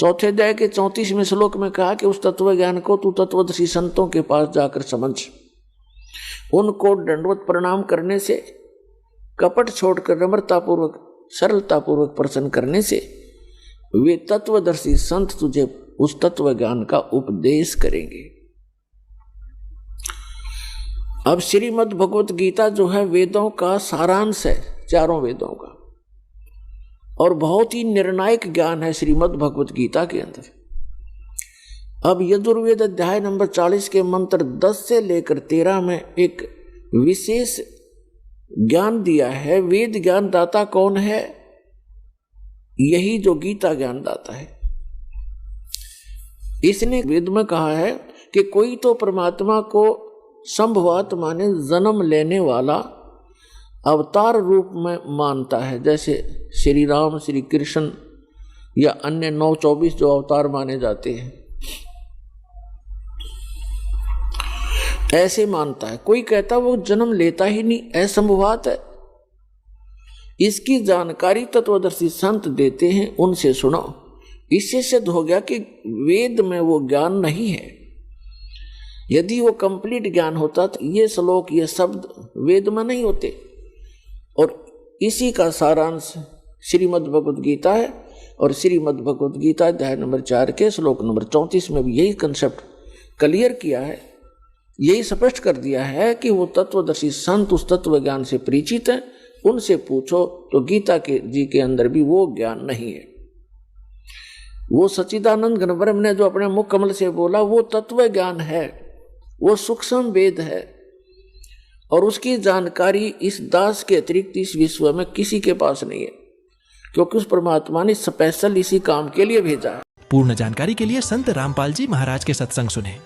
चौथे अध्याय के 34वें श्लोक में कहा कि उस तत्व ज्ञान को तू तत्वदर्शी संतों के पास जाकर समझ। उनको दंडवत प्रणाम करने से, कपट छोड़कर नम्रतापूर्वक सरलतापूर्वक प्रश्न करने से वे तत्वदर्शी संत तुझे उस तत्व ज्ञान का उपदेश करेंगे। अब श्रीमद् भगवत गीता जो है वेदों का सारांश है, चारों वेदों का, और बहुत ही निर्णायक ज्ञान है श्रीमद् भगवत गीता के अंदर। अब यजुर्वेद अध्याय नंबर 40 के मंत्र 10 से लेकर 13 में एक विशेष ज्ञान दिया है। वेद ज्ञान दाता कौन है? यही जो गीता ज्ञान दाता है। इसने वेद में कहा है कि कोई तो परमात्मा को संभवात माने जन्म लेने वाला अवतार रूप में मानता है, जैसे श्री राम, श्री कृष्ण या अन्य 9-24 जो अवतार माने जाते हैं, ऐसे मानता है। कोई कहता वो जन्म लेता ही नहीं, असंभवात है। इसकी जानकारी तत्वदर्शी संत देते हैं, उनसे सुनो। इससे सिद्ध हो गया कि वेद में वो ज्ञान नहीं है। यदि वो कंप्लीट ज्ञान होता तो ये श्लोक, ये शब्द वेद में नहीं होते। और इसी का सारांश श्रीमद् भगवत गीता है। और श्रीमद् भगवत गीता अध्याय नंबर 4 के श्लोक नंबर 34 में भी यही कंसेप्ट क्लियर किया है, यही स्पष्ट कर दिया है कि वो तत्वदर्शी संत उस तत्व ज्ञान से परिचित हैं। उनसे पूछो तो गीता के जी के अंदर भी वो ज्ञान नहीं है। वो सच्चिदानंद घन ब्रह्म ने जो अपने मुख कमल से बोला वो तत्व ज्ञान है, वो सूक्ष्म वेद है। और उसकी जानकारी इस दास के अतिरिक्त इस विश्व में किसी के पास नहीं है, क्योंकि उस परमात्मा ने स्पेशल इसी काम के लिए भेजा है। पूर्ण जानकारी के लिए संत रामपाल जी महाराज के सत्संग सुने।